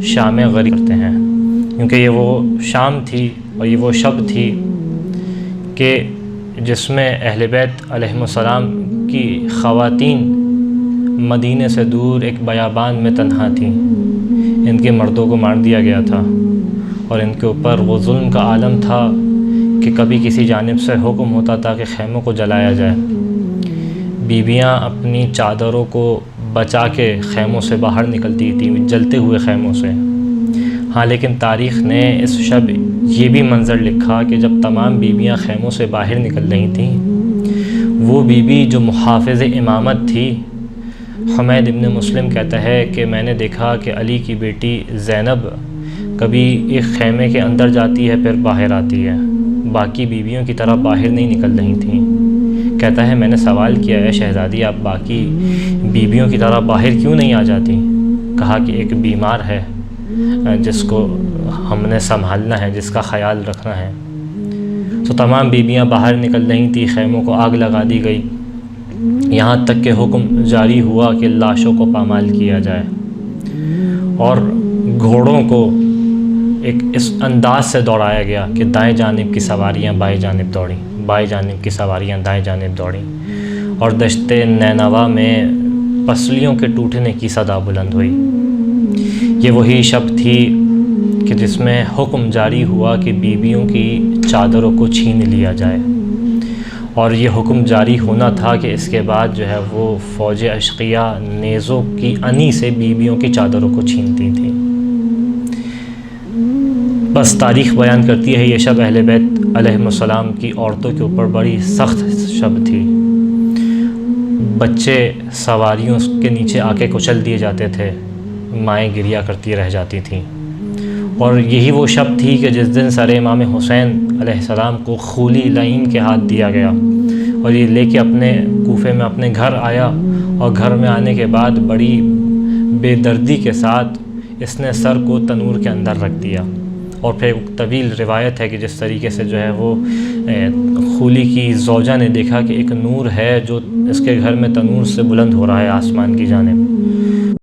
شام غریب کرتے ہیں، کیونکہ یہ وہ شام تھی اور یہ وہ شب تھی کہ جس میں اہل بیت علیہم السلام کی خواتین مدینے سے دور ایک بیابان میں تنہا تھیں۔ ان کے مردوں کو مار دیا گیا تھا اور ان کے اوپر وہ ظلم کا عالم تھا کہ کبھی کسی جانب سے حکم ہوتا تھا کہ خیموں کو جلایا جائے۔ بیویاں اپنی چادروں کو بچا کے خیموں سے باہر نکلتی تھیں، جلتے ہوئے خیموں سے۔ ہاں، لیکن تاریخ نے اس شب یہ بھی منظر لکھا کہ جب تمام بیویاں خیموں سے باہر نکل رہی تھیں، وہ بیوی جو محافظ امامت تھی، حمید ابن مسلم کہتا ہے کہ میں نے دیکھا کہ علی کی بیٹی زینب کبھی ایک خیمے کے اندر جاتی ہے پھر باہر آتی ہے، باقی بیویوں کی طرح باہر نہیں نکل رہی تھیں۔ کہتا ہے میں نے سوال کیا ہے شہزادی آپ باقی بیویوں کی طرح باہر کیوں نہیں آ جاتی؟ کہا کہ ایک بیمار ہے جس کو ہم نے سنبھالنا ہے، جس کا خیال رکھنا ہے۔ تو تمام بیویاں باہر نکل رہی تھیں، خیموں کو آگ لگا دی گئی، یہاں تک کہ حکم جاری ہوا کہ لاشوں کو پامال کیا جائے اور گھوڑوں کو ایک اس انداز سے دوڑایا گیا کہ دائیں جانب کی سواریاں بائیں جانب دوڑیں، بائیں جانب کی سواریاں دائیں جانب دوڑیں، اور دشت نینوا میں پسلیوں کے ٹوٹنے کی صدا بلند ہوئی۔ یہ وہی شب تھی کہ جس میں حکم جاری ہوا کہ بیویوں کی چادروں کو چھین لیا جائے، اور یہ حکم جاری ہونا تھا کہ اس کے بعد جو ہے وہ فوج اشقیاء نیزوں کی انی سے بیویوں کی چادروں کو چھینتی تھیں۔ بس تاریخ بیان کرتی ہے یہ شب اہل بیت علیہم السلام کی عورتوں کے اوپر بڑی سخت شب تھی۔ بچے سواریوں کے نیچے آ کے کچل دیے جاتے تھے، مائیں گریا کرتی رہ جاتی تھیں، اور یہی وہ شب تھی کہ جس دن سر امام حسین علیہ السلام کو خولی لعین کے ہاتھ دیا گیا، اور یہ لے کے اپنے کوفے میں اپنے گھر آیا، اور گھر میں آنے کے بعد بڑی بے دردی کے ساتھ اس نے سر کو تنور کے اندر رکھ دیا۔ اور پھر ایک طویل روایت ہے کہ جس طریقے سے جو ہے وہ خولی کی زوجہ نے دیکھا کہ ایک نور ہے جو اس کے گھر میں تنور سے بلند ہو رہا ہے آسمان کی جانب۔